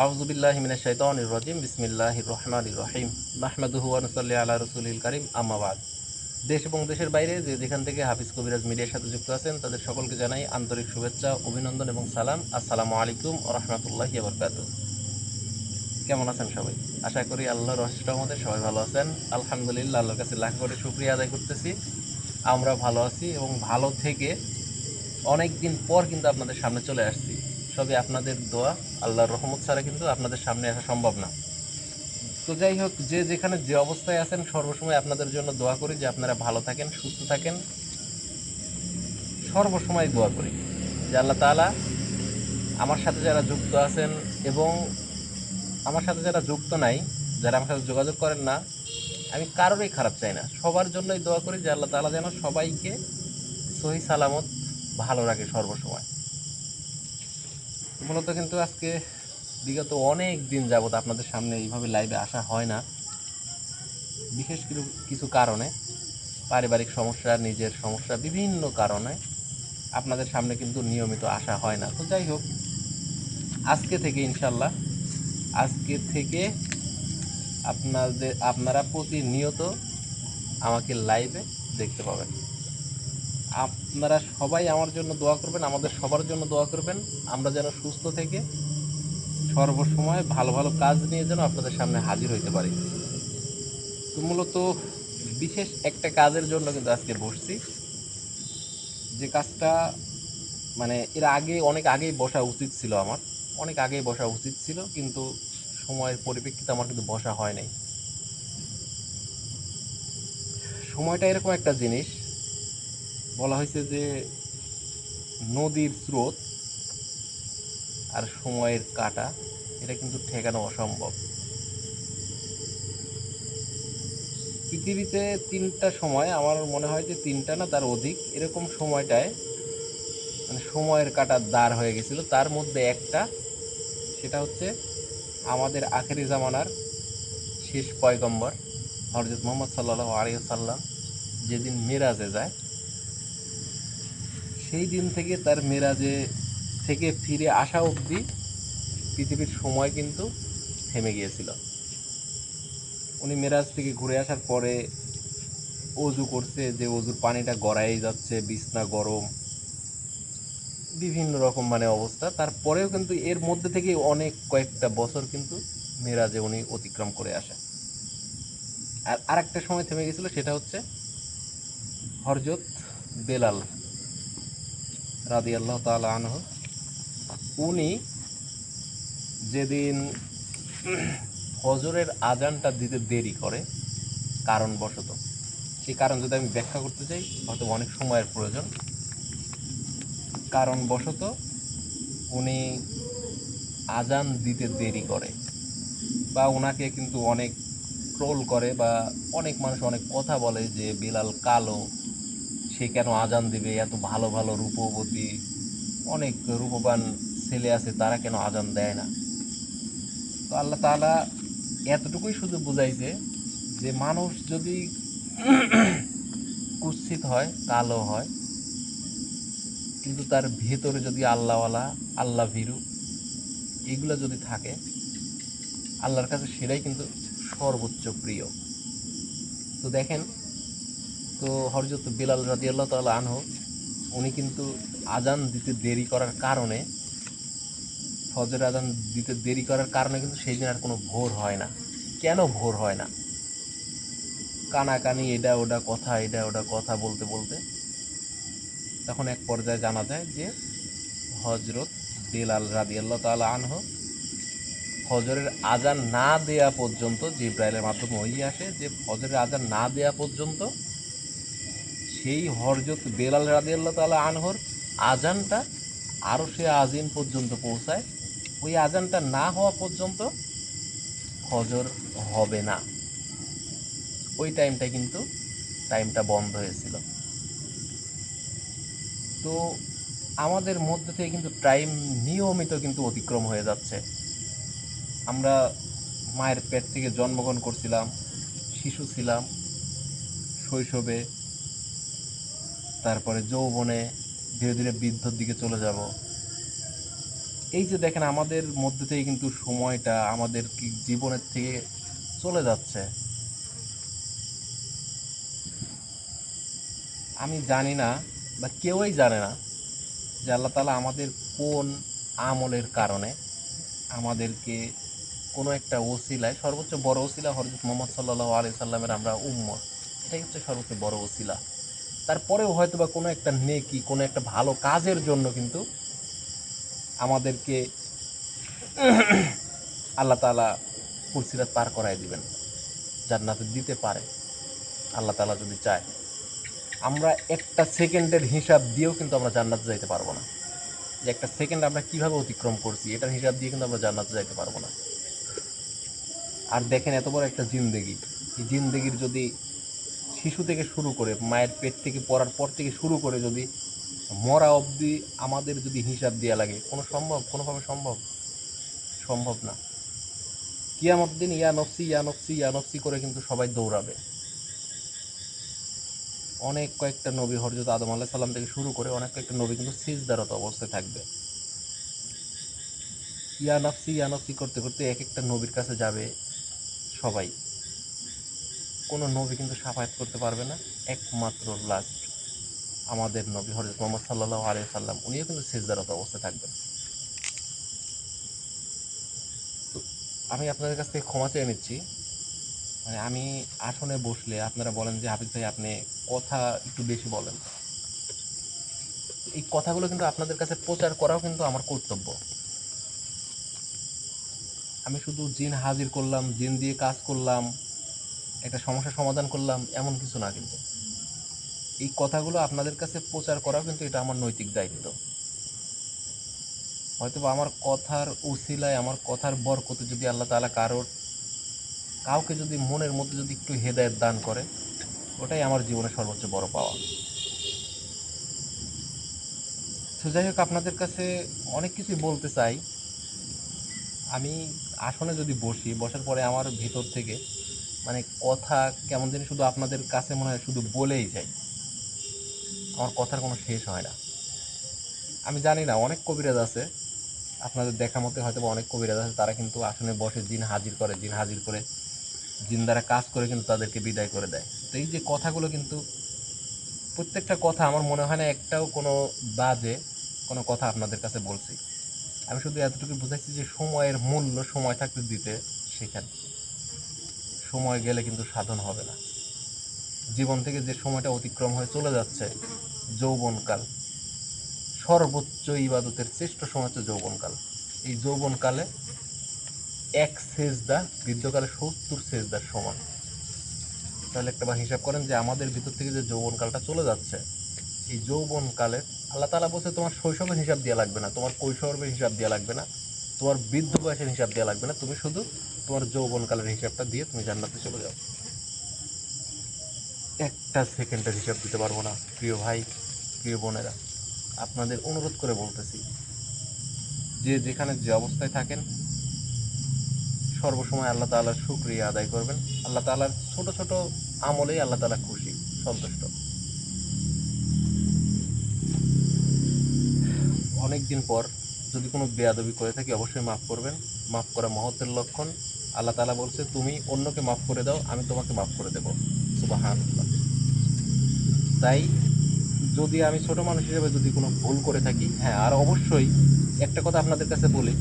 আউযু বিল্লাহি মিনাশ শাইতানির রাজিম বিসমিল্লাহির রহমানির রহিম নাহমাদুহু ওয়া নুসাল্লি আলা রাসূলিল কারীম আম্মা বাদ। দেশ এবং দেশের বাইরে যে যেখান থেকে হাফিজ কবিরাজ মিডিয়ার সাথে যুক্ত আছেন তাদের সকলকে জানাই আন্তরিক শুভেচ্ছা, অভিনন্দন এবং সালাম। আসসালামু আলাইকুম ওয়া রাহমাতুল্লাহি ওয়া বারাকাতুহু। কেমন আছেন সবাই? আশা করি আল্লাহর অশেষ রহমতে সবাই ভালো আছেন। আলহামদুলিল্লাহ, আল্লাহর কাছে লাখ কোটি শুকরিয়া আদায় করতেছি আমরা ভালো আছি এবং ভালো থেকে অনেক দিন পর কিন্তু আপনাদের সামনে চলে আসছি। সবই আপনাদের দোয়া, আল্লাহর রহমত ছাড়া কিন্তু আপনাদের সামনে আসা সম্ভব না। তো যাই হোক, যে যেখানে যে অবস্থায় আছেন সর্বসময় আপনাদের জন্য দোয়া করি যে আপনারা ভালো থাকেন, সুস্থ থাকেন। সর্বসময় দোয়া করি যে আল্লাহ তাআলা আমার সাথে যারা যুক্ত আছেন এবং আমার সাথে যারা যুক্ত নাই, যারা আমার সাথে যোগাযোগ করেন না, আমি কারোরই খারাপ চাই না। সবার জন্যই দোয়া করি যে আল্লাহ তাআলা যেন সবাইকে সহি সালামত ভালো রাখে সর্বসময়। মূলত কিন্তু আজকে বিগত অনেক দিন যাবত আপনাদের সামনে এইভাবে লাইভে আসা হয় না, বিশেষ কিছু কিছু কারণে, পারিবারিক সমস্যা, নিজের সমস্যা, বিভিন্ন কারণে আপনাদের সামনে কিন্তু নিয়মিত আসা হয় না। তো যাই হোক, আজকে থেকে ইনশাল্লাহ, আজকে থেকে আপনারা প্রতিনিয়ত আমাকে লাইভে দেখতে পাবেন। আপনারা সবাই আমার জন্য দোয়া করবেন, আমাদের সবার জন্য দোয়া করবেন, আমরা যেন সুস্থ থেকে সর্বসময় ভালো ভালো কাজ নিয়ে যেন আপনাদের সামনে হাজির হইতে পারি। তো মূলত বিশেষ একটা কাজের জন্য কিন্তু আজকে বসছি, যে কাজটা মানে এর আগে অনেক আগেই বসা উচিত ছিল আমার, অনেক আগেই বসা উচিত ছিল, কিন্তু সময়ের পরিপ্রেক্ষিতে আমার কিন্তু বসা হয় নাই। সময়টা এরকম একটা জিনিস, বলা হয়েছে যে নদীর স্রোত আর সময়ের কাঁটা, এটা কিন্তু ঠেকানো অসম্ভব। পৃথিবীতে তিনটা সময়, আমার মনে হয় যে তিনটা না তার অধিক, এরকম সময়টায় মানে সময়ের কাঁটা দাঁড় হয়ে গেছিল। তার মধ্যে একটা, সেটা হচ্ছে আমাদের আখেরি জামানার শেষ পয়গম্বর হযরত মুহাম্মদ সাল্লাল্লাহু আলাইহি ওয়াসাল্লাম যেদিন মেরাজে যায়, সেই দিন থেকে তার মেরাজে থেকে ফিরে আসা অবধি পৃথিবীর সময় কিন্তু থেমে গিয়েছিল। উনি মেরাজ থেকে ঘুরে আসার পরে অজু করছে, যে অজুর পানিটা গড়াই যাচ্ছে, বিছনা গরম, বিভিন্ন রকম মানে অবস্থা। তারপরেও কিন্তু এর মধ্যে থেকে অনেক কয়েকটা বছর কিন্তু মেরাজে উনি অতিক্রম করে আসে। আর আরেকটা সময় থেমে গেছিল, সেটা হচ্ছে হযরত বেলাল রাদিয়াল্লাহু তাআলা আনহু। উনি যেদিন ফজরের আজানটা দিতে দেরি করে কারণবশত, সেই কারণ যদি আমি ব্যাখ্যা করতে চাই হয়তো অনেক সময়ের প্রয়োজন। কারণবশত উনি আজান দিতে দেরি করে, বা ওনাকে কিন্তু অনেক ট্রোল করে, বা অনেক মানুষ অনেক কথা বলে যে বেলাল কালো, সে কেন আজান দিবে, এত ভালো ভালো রূপবতী অনেক রূপবান ছেলে আছে, তারা কেন আজান দেয় না। তো আল্লাহ তাআলা এতটুকুই শুধু বুঝাইছে যে মানুষ যদি কুৎসিত হয়, কালো হয়, কিন্তু তার ভেতরে যদি আল্লাহওয়ালা, আল্লাহ ভীরু এগুলো যদি থাকে, আল্লাহর কাছে সেটাই কিন্তু সর্বোচ্চ প্রিয়। তো দেখেন, তো হযরত বেলাল রাদিয়াল্লাহু তাআলা আনহু, উনি কিন্তু আজান দিতে দেরি করার কারণে, ফজর আজান দিতে দেরি করার কারণে কিন্তু সেই দিন আর কোনো ভোর হয় না। কেন ভোর হয় না? কানাকানি, এটা ওটা কথা, এটা ওটা কথা বলতে বলতে তখন এক পর্যায়ে জানা যায় যে হযরত বেলাল রাদিয়াল্লাহু তাআলা আনহু ফজরের আজান না দেয়া পর্যন্ত, জিবরাইলের মাধ্যমে ওহী আসে যে ফজরের আজান না দেয়া পর্যন্ত সেই হযরত বেলাল রাদিয়াল্লাহু তাআলা আনহুর আজানটা আরশে আজিম পর্যন্ত পৌঁছায়। ওই আজানটা না হওয়া পর্যন্ত ফজর হবে না। ওই টাইমটা কিন্তু টাইমটা বন্ধ হয়েছিল। তো আমাদের মধ্যে থেকে কিন্তু টাইম নিয়মিত কিন্তু অতিক্রম হয়ে যাচ্ছে। আমরা মায়ের পেট থেকে জন্মগ্রহণ করছিলাম, শিশু ছিলাম, শৈশবে, তারপরে যৌবনে, ধীরে ধীরে বৃদ্ধর দিকে চলে যাব। এই যে দেখেন আমাদের মধ্যে থেকে কিন্তু সময়টা আমাদের জীবনের থেকে চলে যাচ্ছে। আমি জানি না বা কেউই জানে না যে আল্লাহ তাআলা আমাদের কোন আমলের কারণে আমাদেরকে কোনো একটা ওসিলায়, সর্বোচ্চ বড় ওসিলা হযরত মুহাম্মদ সাল্লাল্লাহু আলাইহি সাল্লামের আমরা উম্মত, এটাই হচ্ছে সর্বোচ্চ বড় ওসিলা। তারপরেও হয়তো বা কোনো একটা নেকি, কোনো একটা ভালো কাজের জন্য কিন্তু আমাদেরকে আল্লাহ তাআলা পুলসিরাত পার করায় দিবেন, জান্নাতে দিতে পারে আল্লাহ তাআলা যদি চায়। আমরা একটা সেকেন্ডের হিসাব দিয়েও কিন্তু আমরা জান্নাতে যাইতে পারবো না। যে একটা সেকেন্ড আমরা কিভাবে অতিক্রম করছি এটার হিসাব দিয়ে কিন্তু আমরা জান্নাতে যাইতে পারবো না। আর দেখেন এত বড় একটা জিন্দেগি, এই জিন্দেগির যদি শিশু থেকে শুরু করে মায়ের পেট থেকে পড়ার পর থেকে শুরু করে যদি মরা অবধি আমাদের যদি হিসাব দেওয়া লাগে, কোনোভাবে সম্ভব সম্ভব না। কিয়ামত দিন ইয়া নফসি ইয়া নফসি ইয়া নফসি করে কিন্তু সবাই দৌড়াবে। অনেক কয়েকটা নবী হযরত আদম আলাইহিস সালাম থেকে শুরু করে অনেক কয়েকটা নবী কিন্তু সিজদারত অবস্থায় থাকবে। ইয়া নফসি করতে করতে এক একটা নবীর কাছে যাবে সবাই। কোনো নবী কিন্তু শাফায়াত করতে পারবে না। একমাত্র লাস্ট আমাদের নবী হযরত মুহাম্মদ সাল্লাল্লাহু আলাইহি সাল্লাম, উনিও কিন্তু সিজদারত অবস্থায় থাকবেন। তো আমি আপনাদের কাছ থেকে ক্ষমা চেয়ে নিচ্ছি। মানে আমি আসনে বসলে আপনারা বলেন যে হাফিজ ভাই আপনি কথা একটু বেশি বলেন। এই কথাগুলো কিন্তু আপনাদের কাছে প্রচার করাও কিন্তু আমার কর্তব্য। আমি শুধু জিন হাজির করলাম, জিন দিয়ে কাজ করলাম, একটা সমস্যার সমাধান করলাম, এমন কিছু না কিন্তু। এই কথাগুলো আপনাদের কাছে প্রচার করাও কিন্তু এটা আমার নৈতিক দায়িত্ব। হয়তো আমার কথার উসিলায়, আমার কথার বরকতে যদি আল্লাহ তাআলা কাউকে যদি মনের মধ্যে যদি একটু হেদায়েত দান করে, ওটাই আমার জীবনের সর্বোচ্চ বড় পাওয়া। তো যাই হোক, আপনাদের কাছে অনেক কিছুই বলতে চাই। আমি আসনে যদি বসি, বসার পরে আমার ভিতর থেকে মানে কথা কেমন জানি শুধু আপনাদের কাছে মনে হয় শুধু বলেই যাই, আমার কথার কোনো শেষ হয় না। আমি জানি না, অনেক কবিরাজ আছে আপনাদের দেখা মতে, হয়তো অনেক কবিরাজ আছে তারা কিন্তু আসনে বসে জিন হাজির করে, জিন হাজির করে জিন দ্বারা কাজ করে কিন্তু তাদেরকে বিদায় করে দেয়। তো এই যে কথাগুলো কিন্তু প্রত্যেকটা কথা আমার মনে হয় না একটাও কোনো বাজে কোনো কথা আপনাদের কাছে বলছি। আমি শুধু এতটুকু বুঝাইছি যে সময়ের মূল্য সময় থাকতে দিতে শেখেন। সময় গেলে কিন্তু সাধন হবে না। জীবন থেকে যে সময়টা অতিক্রম হয়ে চলে যাচ্ছে, যৌবনকাল, সর্বোচ্চ ইবাদতের শ্রেষ্ঠ সময় হচ্ছে যৌবনকাল। এই যৌবনকালে এক সেজদা বৃদ্ধকালে 70 সেজদার সমান। তাহলে একটা বার হিসাব করেন যে আমাদের ভিতর থেকে যে যৌবনকালটা চলে যাচ্ছে, এই যৌবনকালে আল্লাহ তাআলা বলছে তোমার শৈশবের হিসাব দেওয়া লাগবে না, তোমার কৈশোরের হিসাব দেওয়া লাগবে না, তোমার বৃদ্ধ বয়সের হিসাব দেওয়া লাগবে না, তুমি শুধু তোমার যৌবনকালের হিসাবটা দিয়ে তুমি জান্নাতে চলে যাও। একটা সেকেন্ডের হিসাব দিতে পারবো না প্রিয় ভাই, প্রিয় বোনেরা। আপনাদের অনুরোধ করে বলতেছি, যে যেখানে যে অবস্থায় থাকেন সর্বসময় আল্লাহ তাআলার শুকরিয়া আদায় করবেন। আল্লাহ তাআলার ছোট ছোট আমলেই আল্লাহ তাআলা খুশি, সন্তুষ্ট। অনেক দিন পর যদি কোনো বেয়াদবি করে থাকি অবশ্যই মাফ করবেন। মাফ করা মহত্বের লক্ষণ। আল্লাহ তাআলা বলছে তুমি অন্যকে মাফ করে দাও, আমি তোমাকে মাফ করে দেব। সুবহানাল্লাহ। তাই যদি আমি ছোট মানুষ হিসেবে যদি কোনো ভুল করে থাকি, হ্যাঁ, আর অবশ্যই একটা কথা আপনাদের কাছে বলি,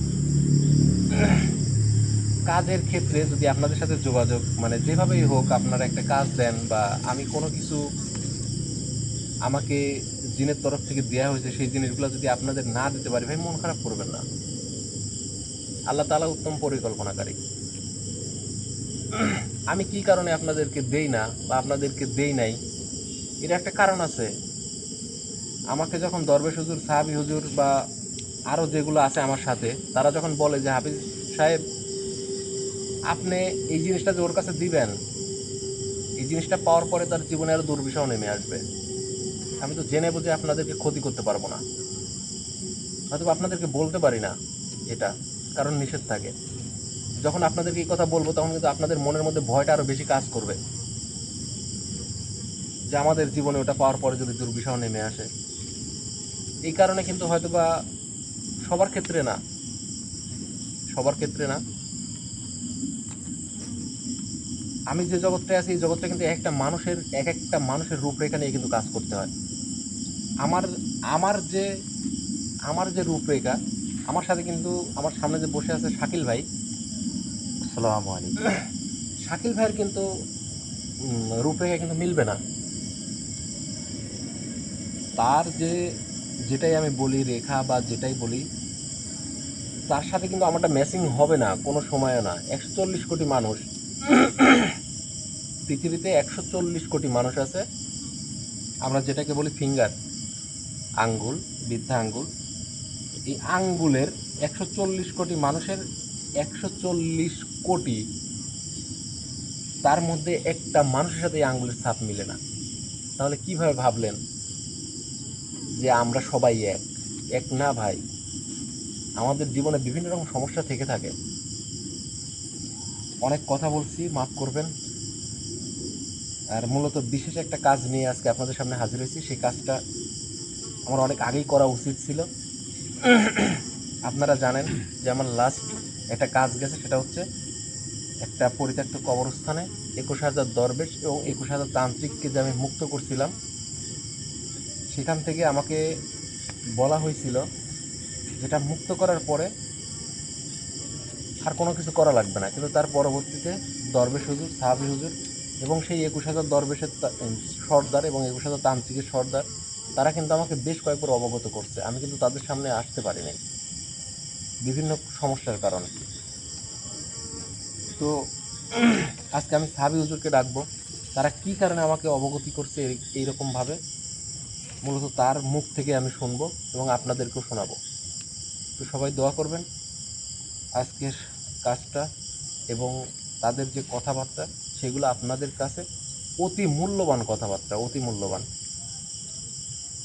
কাজের ক্ষেত্রে যদি আপনাদের সাথে যোগাযোগ মানে যেভাবেই হোক আপনারা একটা কাজ দেন বা আমি কোনো কিছু আমাকে জিনের তরফ থেকে দেওয়া হয়েছে সেই জিনিসগুলো যদি আপনাদের না দিতে পারি, ভাই মন খারাপ করবেন না। আল্লাহ তাআলা উত্তম পরিকল্পনাকারী। আমি কি কারণে আপনাদেরকে দেই না বা আপনাদেরকে দেই নাই, এর একটা কারণ আছে। আমাকে যখন দরবেশ হুজুর, সাহাবী হুজুর বা আরো যেগুলো আছে আমার সাথে, তারা যখন বলে যে হাফিজ সাহেব আপনি এই জিনিসটা যে ওর কাছে দিবেন, এই জিনিসটা পাওয়ার পরে তার জীবনে আরো দুর্বিষহ নেমে আসবে। আমি তো জেনে বুঝে আপনাদেরকে ক্ষতি করতে পারবো না, হয়তো আপনাদেরকে বলতে পারি না এটা, কারণ নিষেধ থাকে। যখন আপনাদেরকে এই কথা বলবো তখন কিন্তু আপনাদের মনের মধ্যে ভয়টা আরো বেশি কাজ করবে যে আমাদের জীবনে ওটা পাওয়ার পরে যদি দুর্বিষহ নেমে আসে। এই কারণে কিন্তু হয়তোবা সবার ক্ষেত্রে না, সবার ক্ষেত্রে না। আমি যে জগৎটায় আছি এই জগৎটা কিন্তু এক একটা মানুষের রূপরেখা নিয়ে কিন্তু কাজ করতে হয়। আমার আমার যে আমার যে রূপরেখা, আমার সাথে কিন্তু আমার সামনে যে বসে আছে শাকিল ভাই, আসসালামু আলাইকুম। শাকিল ভাইয়ের কিন্তু রূপরেখা কিন্তু মিলবে না। তার যেটাই আমি বলি রেখা বা যেটাই বলি, তার সাথে কিন্তু আমারটা ম্যাচিং হবে না কোনো সময়ও না। 140 কোটি মানুষ, পৃথিবীতে 140 কোটি মানুষ আছে। আমরা যেটাকে বলি ফিঙ্গার, আঙ্গুল, বৃদ্ধা আঙ্গুল, এই আঙ্গুলের 140 কোটি মানুষের 140 কোটি, তার মধ্যে একটা মানুষের সাথে এই আঙ্গুলের ছাপ মিলে না। তাহলে কিভাবে ভাবলেন যে আমরা সবাই এক? এক না ভাই, আমাদের জীবনে বিভিন্ন রকম সমস্যা থেকে থাকে। অনেক কথা বলছি, মাফ করবেন। আর মূলত বিশেষ একটা কাজ নিয়ে আজকে আপনাদের সামনে হাজির হয়েছি। সেই কাজটা আমার অনেক আগেই করা উচিত ছিল। আপনারা জানেন যে আমার লাস্ট একটা কাজ গেছে, সেটা হচ্ছে একটা পরিত্যক্ত কবরস্থানে 21,000 দরবেশ এবং 21,000 তান্ত্রিককে যে আমি মুক্ত করছিলাম। সেখান থেকে আমাকে বলা হয়েছিল যেটা মুক্ত করার পরে আর কোনো কিছু করা লাগবে না। কিন্তু তার পরবর্তীতে দরবেশ হুজুর, সাহাবি হুজুর এবং সেই 21,000 দরবেশের সর্দার এবং 21,000 তান্ত্রিকের সর্দার, তারা কিন্তু আমাকে বেশ কয়েকবার অবগত করছে। আমি কিন্তু তাদের সামনে আসতে পারি নাই বিভিন্ন সমস্যার কারণে। তো আজকে আমি সাহাবি হুজুরকে ডাকবো, তারা কি কারণে আমাকে অবগতি করছে এইরকমভাবে, মূলত তার মুখ থেকে আমি শুনবো এবং আপনাদেরকেও শোনাবো। তো সবাই দোয়া করবেন আজকের কাজটা এবং তাদের যে কথাবার্তা, সেগুলো আপনাদের কাছে অতি মূল্যবান কথাবার্তা, অতি মূল্যবান।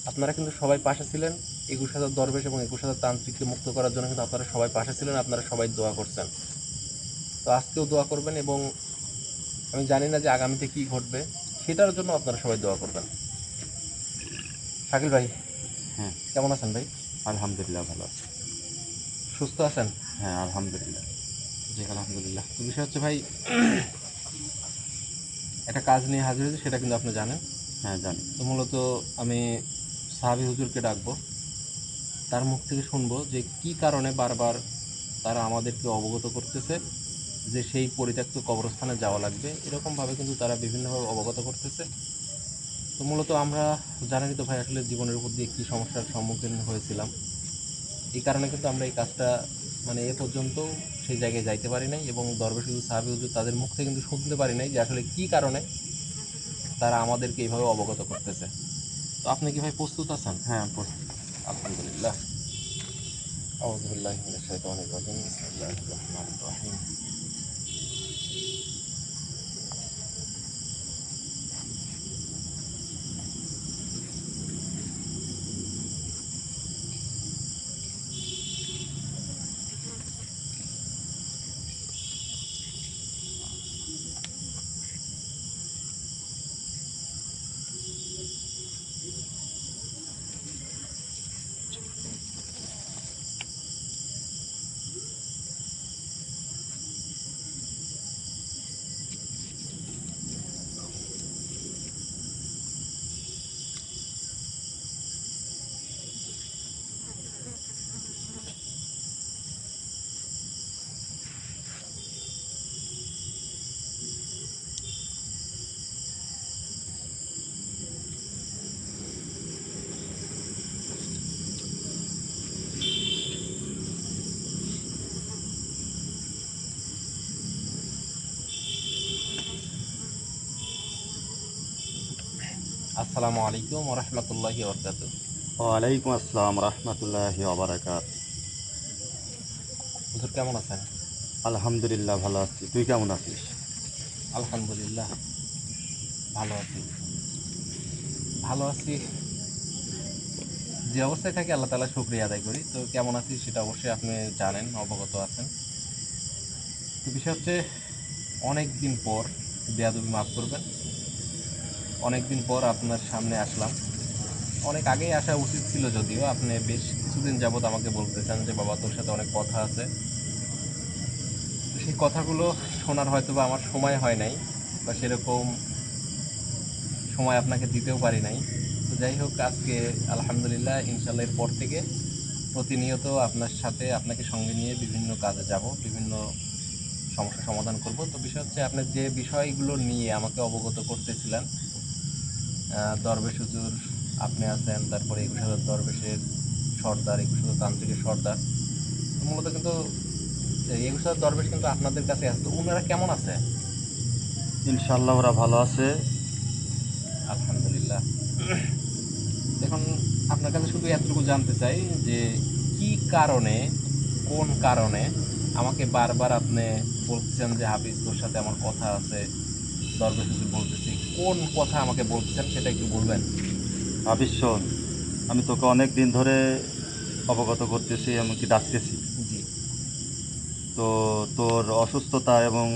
আপনারা কিন্তু সবাই পাশে ছিলেন। 21,000 দরবেশ এবং 21,000 তান্ত্রিককে মুক্ত করার জন্য কিন্তু আপনারা সবাই পাশে ছিলেন, আপনারা সবাই দোয়া করছেন। তো আজকেও দোয়া করবেন এবং আমি জানি না যে আগামীতে কী ঘটবে, সেটার জন্য আপনারা সবাই দোয়া করবেন। শাকিল ভাই, হ্যাঁ, কেমন আছেন ভাই? আলহামদুলিল্লাহ ভালো আছি। সুস্থ আছেন? হ্যাঁ, আলহামদুলিল্লাহ। জি আলহামদুলিল্লাহ। তো বিষয় হচ্ছে ভাই, একটা কাজ নিয়ে হাজির হয়েছে, সেটা কিন্তু আপনি জানেন। হ্যাঁ, জানি। তো মূলত আমি সাহাবি হুজুরকে ডাকবো, তার মুখ থেকে শুনবো যে কি কারণে বারবার তারা আমাদেরকে অবগত করতেছে যে সেই পরিত্যক্ত কবরস্থানে যাওয়া লাগবে। এরকমভাবে কিন্তু তারা বিভিন্নভাবে অবগত করতেছে। তো মূলত আমরা জানেনই তো ভাই, আসলে জীবনের উপর দিয়ে কী সমস্যার সম্মুখীন হয়েছিলাম। এই কারণে কিন্তু আমরা এই কাজটা মানে এ পর্যন্ত সেই জায়গায় যাইতে পারি নাই এবং দরবেশ হুজুর, সাহাবী হুজুর, তাদের মুখ থেকে কিন্তু শুনতে পারি নাই যে আসলে কী কারণে তারা আমাদেরকে এইভাবে অবগত করতেছে। তো আপনি কি ভাই প্রস্তুত আছেন? হ্যাঁ, প্রস্তুত। আলহামদুলিল্লাহ। আউযু বিল্লাহি মিনাশ শাইতানির রাজিম। বিসমিল্লাহির রহমানির রহিম। আসসালামু আলাইকুম ওয়া রাহমাতুল্লাহি ওয়া বারাকাতুহু। ওয়ালাইকুম আসসালাম রহমতুল্লাহি ওবরাকাত। হুজুর কেমন আছেন? আলহামদুলিল্লাহ ভালো আছি। তুই কেমন আছিস? আলহামদুলিল্লাহ ভালো আছি। ভালো আছি, যে অবস্থায় থাকি আল্লাহ তাআলার শুকরিয়া আদায় করি। তো কেমন আছি সেটা অবশ্যই আপনি জানেন, অবগত আছেন। তো বিষয় হচ্ছে, অনেক দিন পর, বেয়াদবি মাফ করবেন, অনেক দিন পর আপনার সামনে আসলাম। অনেক আগেই আসা উচিত ছিল, যদিও আপনি বেশ কিছুদিন যাবৎ আমাকে বলতেছেন যে বাবা তোর সাথে অনেক কথা আছে, সেই কথাগুলো শোনার হয়তো বা আমার সময় হয় নাই, বা সেরকম সময় আপনাকে দিতেও পারি নাই। তো যাই হোক, আজকে আলহামদুলিল্লাহ ইনশাল্লাহ এর পর থেকে প্রতিনিয়ত আপনার সাথে আপনাকে সঙ্গে নিয়ে বিভিন্ন কাজে যাব, বিভিন্ন সমস্যা সমাধান করব। তো বিষয় হচ্ছে, আপনি যে বিষয়গুলো নিয়ে আমাকে অবগত করতেছিলেন, দরবেশ হুজুর আপনি আছেন, তারপরে ২১,০০০ দরবেশের সর্দার, ২১,০০০ তান্ত্রিকের সর্দার। তো মূলত কিন্তু ২১,০০০ দরবেশ কিন্তু আপনাদের কাছে আছে, তো ওনারা কেমন আছে? ইনশাল্লাহ ওরা ভালো আছে। আলহামদুলিল্লাহ। এখন আপনার কাছে শুধু এতটুকু জানতে চাই যে কি কারণে, কোন কারণে আমাকে বারবার আপনি বলতেছেন যে হাফিজ তোর সাথে আমার কথা আছে, দরবেশ হুজুর বলতেছি, কোন কথা আমাকে বলতেছেন সেটা একটু বলবেন? হাফিজ শোন, আমি তোকে অনেক দিন ধরে অবগত করতেছি, এমনকি ডাকতেছি। জি তো তোর অসুস্থতা এবং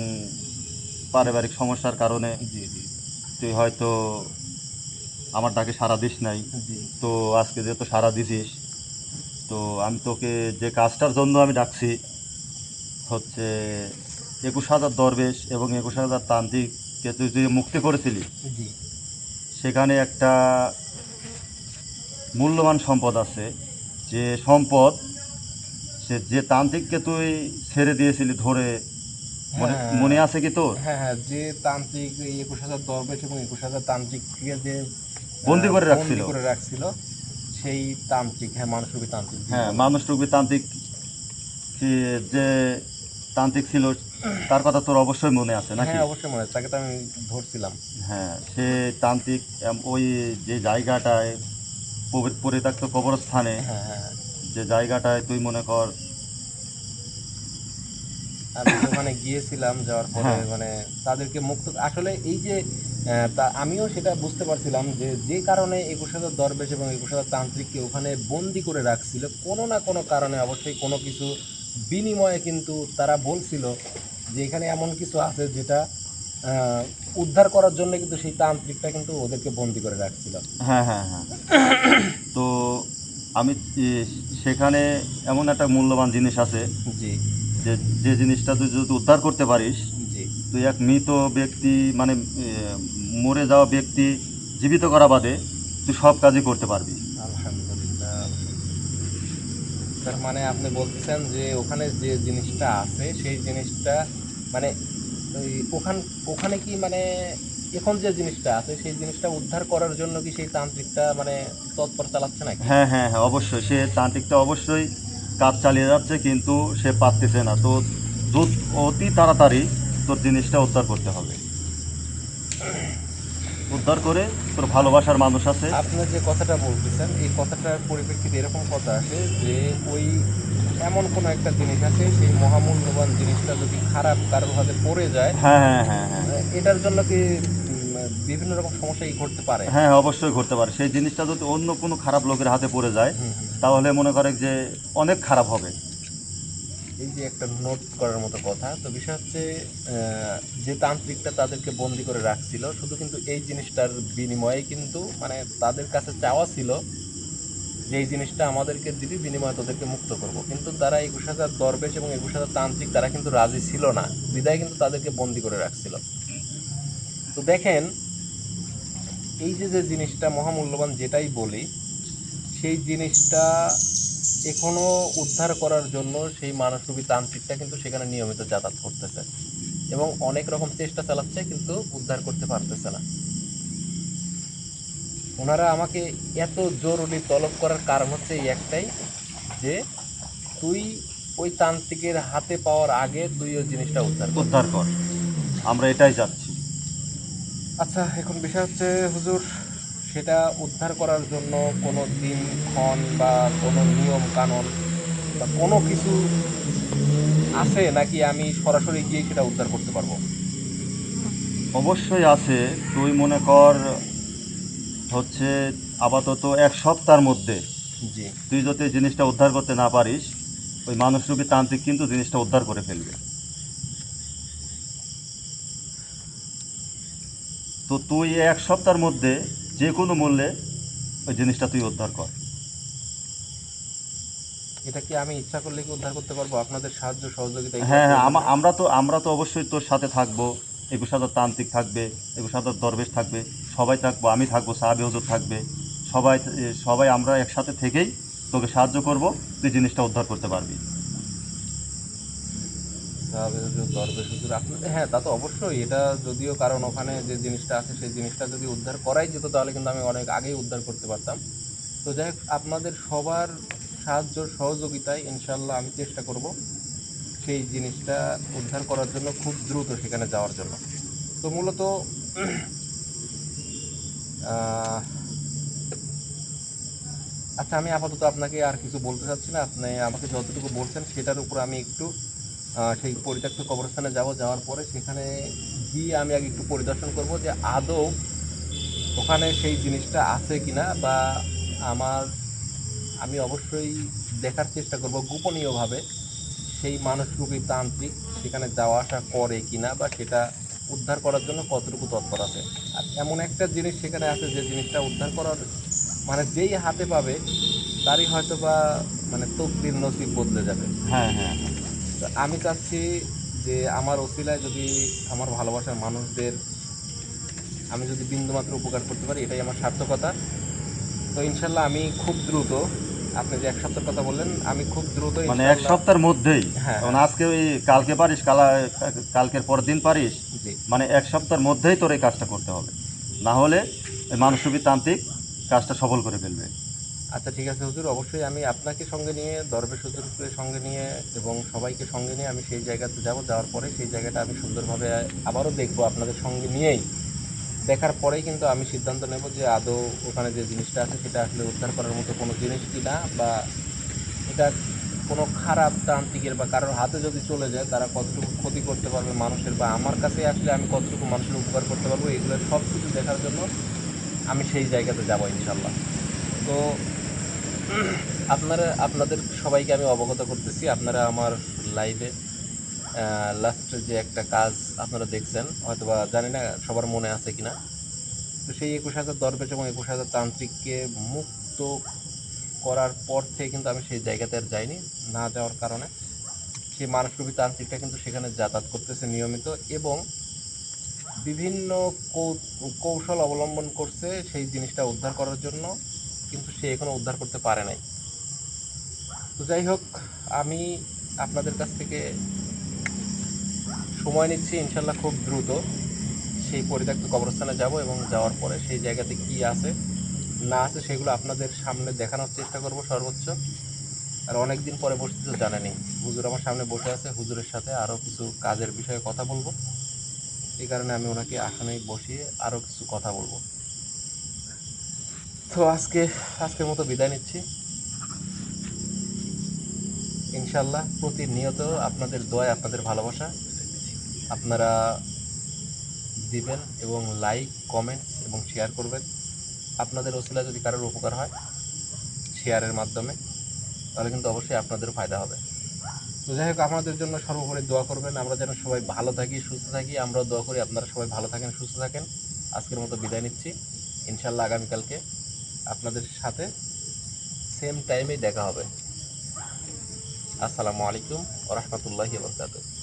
পারিবারিক সমস্যার কারণে জি জি তুই হয়তো আমার ডাকে সাড়া দিস নাই। জি তো আজকে যেহেতু সাড়া দিছিস, তো আমি তোকে যে কাজটার জন্য আমি ডাকছি হচ্ছে ২১,০০০ দরবেশ এবং ২১,০০০ তান্ত্রিককে তুই যে মুক্তি করেছিলি, জি। সেখানে একটা মূল্যবান সম্পদ আছে। যে সম্পদ, যে তান্ত্রিককে তুই ছেড়ে দিয়েছিলি ধরে, মনে হ্যাঁ মনে আছে কি তোর? হ্যাঁ হ্যাঁ, যে তান্ত্রিক ২১,০০০ দরবেশ এবং ২১,০০০ তান্ত্রিককে যে বন্দি করে রাখছিল। বন্দি করে রাখছিল, সেই তান্ত্রিক, হ্যাঁ মানুষরূপী তান্ত্রিক, জি হ্যাঁ, বলেন। মানুষরূপী তান্ত্রিক, যে তান্ত্রিক ছিল, তার কথা তোর অবশ্যই মনে আছে হ্যাঁ নাকি? অবশ্যই মনে আছে, তাকে তো আমি ধরছিলাম। হ্যাঁ, সে তান্ত্রিক ওই যে জায়গাটায়, পরিত্যক্ত কবরস্থানে, হ্যাঁ হ্যাঁ হ্যাঁ। যে জায়গাটায় তুই মনে কর। আমি যে ওখানে গিয়েছিলাম, যাওয়ার পরে হ্যাঁ মানে তাদেরকে মুক্ত, আসলে এই যে তা আমিও সেটা বুঝতে পারছিলাম যে যে কারণে ২১,০০০ দরবেশ এবং ২১,০০০ তান্ত্রিককে ওখানে বন্দি করে রাখছিল, কোনো না কোনো কারণে অবশ্যই কোনো কিছু বিনিময়ে কিন্তু তারা বলছিল যে এখানে এমন কিছু আছে যেটা আহ, উদ্ধার করার জন্য কিন্তু সেই তান্ত্রিকটা কিন্তু ওদেরকে বন্দি করে রাখছিল। হ্যাঁ হ্যাঁ হ্যাঁ। তো আমি এ, সেখানে এমন একটা মূল্যবান জিনিস আছে, জি যে যে জিনিসটা তুই যদি উদ্ধার করতে পারিস, জি। তুই এক মৃত ব্যক্তি, মানে মরে যাওয়া ব্যক্তি জীবিত করা বাদে তুই সব কাজই করতে পারবি। আলহামদুলিল্লাহ। তার মানে আপনি বলতেছেন যে ওখানে যে জিনিসটা আছে সেই জিনিসটা মানে ওই ওখানে কি মানে এখন যে জিনিসটা আছে সেই জিনিসটা উদ্ধার করার জন্য কি সেই তান্ত্রিকটা মানে তৎপর চালাচ্ছে নাকি? হ্যাঁ হ্যাঁ হ্যাঁ, অবশ্যই সে তান্ত্রিকটা অবশ্যই কাজ চালিয়ে যাচ্ছে, কিন্তু সে পারতেছে না। তো অতি তাড়াতাড়ি তোর জিনিসটা উদ্ধার করতে হবে। উদ্ধার করে, তোর ভালোবাসার মানুষ আছে। আপনি যে কথাটা বলতেছেন এই কথাটার পরিপ্রেক্ষিতে এরকম কথা আসে যে ওই এমন কোনো একটা জিনিস আছে, সেই মহামূল্যবান জিনিসটা যদি খারাপ কারোর হাতে পড়ে যায়, হ্যাঁ হ্যাঁ হ্যাঁ হ্যাঁ এটার জন্য কি বিভিন্ন রকম সমস্যাই ঘটতে পারে? হ্যাঁ, অবশ্যই ঘটতে পারে। সেই জিনিসটা যদি অন্য কোনো খারাপ লোকের হাতে পড়ে যায়, হুম হুম। তাহলে মনে করে যে অনেক খারাপ হবে। এই যে একটা নোট করার মতো কথা, তো বিষয় হচ্ছে যে তান্ত্রিকটা তাদেরকে বন্দি করে রাখছিল শুধু কিন্তু এই জিনিসটার বিনিময়ে, কিন্তু মানে তাদের কাছে চাওয়া ছিল যে এই জিনিসটা আমাদেরকে দিবি, বিনিময়ে তোদেরকে মুক্ত করব, কিন্তু তারা ২১,০০০ দরবেশ এবং ২১,০০০ তান্ত্রিক তারা কিন্তু রাজি ছিল না, বিদায় কিন্তু তাদেরকে বন্দি করে রাখছিল। তো দেখেন, এই যে যে জিনিসটা মহামূল্যবান যেটাই বলি, সেই জিনিসটা এখনো উদ্ধার করার জন্য সেই মানসরূপী তান্ত্রিকটা কিন্তু সেখানে নিয়মিত যাতায়াত করতেছে এবং অনেক রকম চেষ্টা চালাচ্ছে, কিন্তু উদ্ধার করতে পারতেছে না। ওনারা আমাকে এত জরুরি তলব করার কারণ হচ্ছে এই একটাই, যে তুই ওই তান্ত্রিকের হাতে পাওয়ার আগে তুই ওই জিনিসটা উদ্ধার কর। উদ্ধার কর, আমরা এটাই চাচ্ছি। আচ্ছা, এখন বিষয় হচ্ছে হুজুর, সেটা উদ্ধার করার জন্য কোনো দিনক্ষণ বা কোনো নিয়ম কানুন বা কোনো কিছু আছে নাকি আমি সরাসরি গিয়ে সেটা উদ্ধার করতে পারবো? অবশ্যই আছে। তুই মনে কর হচ্ছে আপাতত ১ সপ্তাহের মধ্যে জি। তুই যদি এই জিনিসটা উদ্ধার করতে না পারিস, ওই মানুষরূপী তান্ত্রিক কিন্তু জিনিসটা উদ্ধার করে ফেলবে। তো তুই ১ সপ্তাহের মধ্যে যে কোনো মূল্যে ওই জিনিসটা তুই উদ্ধার কর। এটা কি আমি ইচ্ছা করলে কি উদ্ধার করতে পারবো? আপনাদের সাহায্য সহযোগিতা এগুলো হ্যাঁ হ্যাঁ, প্রয়োজন নেই? আমরা তো অবশ্যই তোর সাথে থাকবো। 21,000 তান্ত্রিক থাকবে, 21,000 দরবেশ থাকবে, সবাই থাকবো, আমি থাকবো, সাহাবী হুজুর থাকবে। সবাই আমরা একসাথে থেকেই তোকে সাহায্য করব, তুই জিনিসটা উদ্ধার করতে পারবি। সাহাবে হুজুর, দরবেশ হুজুর, আপনাদের, হ্যাঁ তা তো অবশ্যই। এটা যদিও, কারণ ওখানে যে জিনিসটা আছে সেই জিনিসটা যদি উদ্ধার করাই যেত তাহলে কিন্তু আমি অনেক আগেই উদ্ধার করতে পারতাম। তো যাই হোক, আপনাদের সবার সাহায্য সহযোগিতায় ইনশাল্লাহ আমি চেষ্টা করব সেই জিনিসটা উদ্ধার করার জন্য, খুব দ্রুত সেখানে যাওয়ার জন্য। তো মূলত আহ, আচ্ছা, আমি আপাতত আপনাকে আর কিছু বলতে চাচ্ছি না। আপনি আমাকে যতটুকু বলছেন সেটার উপর আমি একটু সেই পরিত্যক্ত কবরস্থানে যাব। যাওয়ার পরে সেখানে গিয়ে আমি আগে একটু পরিদর্শন করব যে আদৌ ওখানে সেই জিনিসটা আছে কিনা, বা আমার, আমি অবশ্যই দেখার চেষ্টা করব গোপনীয়ভাবে সেই মানুষরূপী তান্ত্রিক সেখানে যাওয়া আসা করে কিনা, বা সেটা উদ্ধার করার জন্য কতটুকু তৎপর আছে। আর এমন একটা জিনিস সেখানে আছে যে জিনিসটা উদ্ধার করার, মানে যেই হাতে পাবে তারই হয়তো বা মানে তকদির নসিব বদলে যাবে। হ্যাঁ হ্যাঁ হ্যাঁ। তো আমি চাচ্ছি যে আমার ওসিলায় যদি আমার ভালোবাসার মানুষদের আমি যদি বিন্দুমাত্র উপকার করতে পারি, এটাই আমার সার্থকতা। তো ইনশাল্লাহ আমি খুব দ্রুত, আপনি যে 1 সপ্তাহের কথা বললেন, আমি খুব দ্রুত মানে এক ইনশাল্লাহ। সপ্তাহের মধ্যেই, হ্যাঁ, কারণ হ্যাঁ। আজকে ওই কালকে পারিস, কালকের পর দিন পারিস, জি। মানে এক সপ্তাহের মধ্যেই তোর এই কাজটা করতে হবে। না হলে এই মানসরূপী তান্ত্রিক কাজটা সফল করে ফেলবে। আচ্ছা, ঠিক আছে হুজুর, অবশ্যই আমি আপনাকে সঙ্গে নিয়ে, দরবেশ হুজুরকে সঙ্গে নিয়ে এবং সবাইকে সঙ্গে নিয়ে আমি সেই জায়গাতে যাব। যাওয়ার পরে সেই জায়গাটা আমি সুন্দরভাবে আবারও দেখব আপনাদের সঙ্গে নিয়েই। দেখার পরেই কিন্তু আমি সিদ্ধান্ত নেব যে আদৌ ওখানে যে জিনিসটা আছে সেটা আসলে উদ্ধার করার মতো কোনো জিনিস কি না, বা এটা কোনো খারাপ তান্ত্রিকের বা কারোর হাতে যদি চলে যায় তারা কতটুকু ক্ষতি করতে পারবে মানুষের, বা আমার কাছে আসলে আমি কতটুকু মানুষের উপকার করতে পারবো, এগুলো সব কিছু দেখার জন্য আমি সেই জায়গাতে যাব ইনশাল্লাহ। তো আপনাদের সবাইকে আমি অবগত করতেছি, আপনারা আমার লাইভে লাস্টে যে একটা কাজ আপনারা দেখছেন, হয়তোবা জানি না সবার মনে আছে কিনা। তো সেই 21,000 দরবেশ এবং 21,000 তান্ত্রিককে মুক্ত করার পর থেকে কিন্তু আমি সেই জায়গাতে আর যাইনি। না যাওয়ার কারণে সেই মানুষরূপী তান্ত্রিকটা কিন্তু সেখানে যাতায়াত করতেছে নিয়মিত, এবং বিভিন্ন কৌশল অবলম্বন করছে সেই জিনিসটা উদ্ধার করার জন্য, কিন্তু সে এখনো উদ্ধার করতে পারে নাই। তো যাই হোক, আমি আপনাদের কাছ থেকে সময় নিচ্ছি, ইনশাল্লাহ খুব দ্রুত সেই পরিত্যক্ত কবরস্থানে যাব, এবং যাওয়ার পরে সেই জায়গাতে কি আছে না আছে সেগুলো আপনাদের সামনে দেখানোর চেষ্টা করব সর্বোচ্চ। আর অনেক দিন পরে বসতে তো জানেনি, হুজুর আমার সামনে বসে আছে, হুজুরের সাথে আরও কিছু কাজের বিষয়ে কথা বলবো। এই কারণে আমি ওনাকে আসনেই বসিয়ে আরও কিছু কথা বলবো। তো আজকের মতো বিদায় নিচ্ছি। ইনশাল্লাহ প্রতিনিয়ত আপনাদের দোয়ায়, আপনাদের ভালোবাসা আপনারা দিবেন, এবং লাইক, কমেন্টস এবং শেয়ার করবেন। আপনাদের ওসিলা যদি কারোর উপকার হয় শেয়ারের মাধ্যমে, তাহলে কিন্তু অবশ্যই আপনাদেরও ফায়দা হবে। তো যাই হোক, আমাদের জন্য সর্বোপরি দোয়া করবেন, আমরা যেন সবাই ভালো থাকি, সুস্থ থাকি। আমরাও দোয়া করি আপনারা সবাই ভালো থাকেন, সুস্থ থাকেন। আজকের মতো বিদায় নিচ্ছি। ইনশাল্লাহ আগামীকালকে আপনাদের সাথে সেম টাইমেই দেখা হবে। আসসালামু আলাইকুম ওয়া রাহমাতুল্লাহি ওয়া বারাকাতুহু।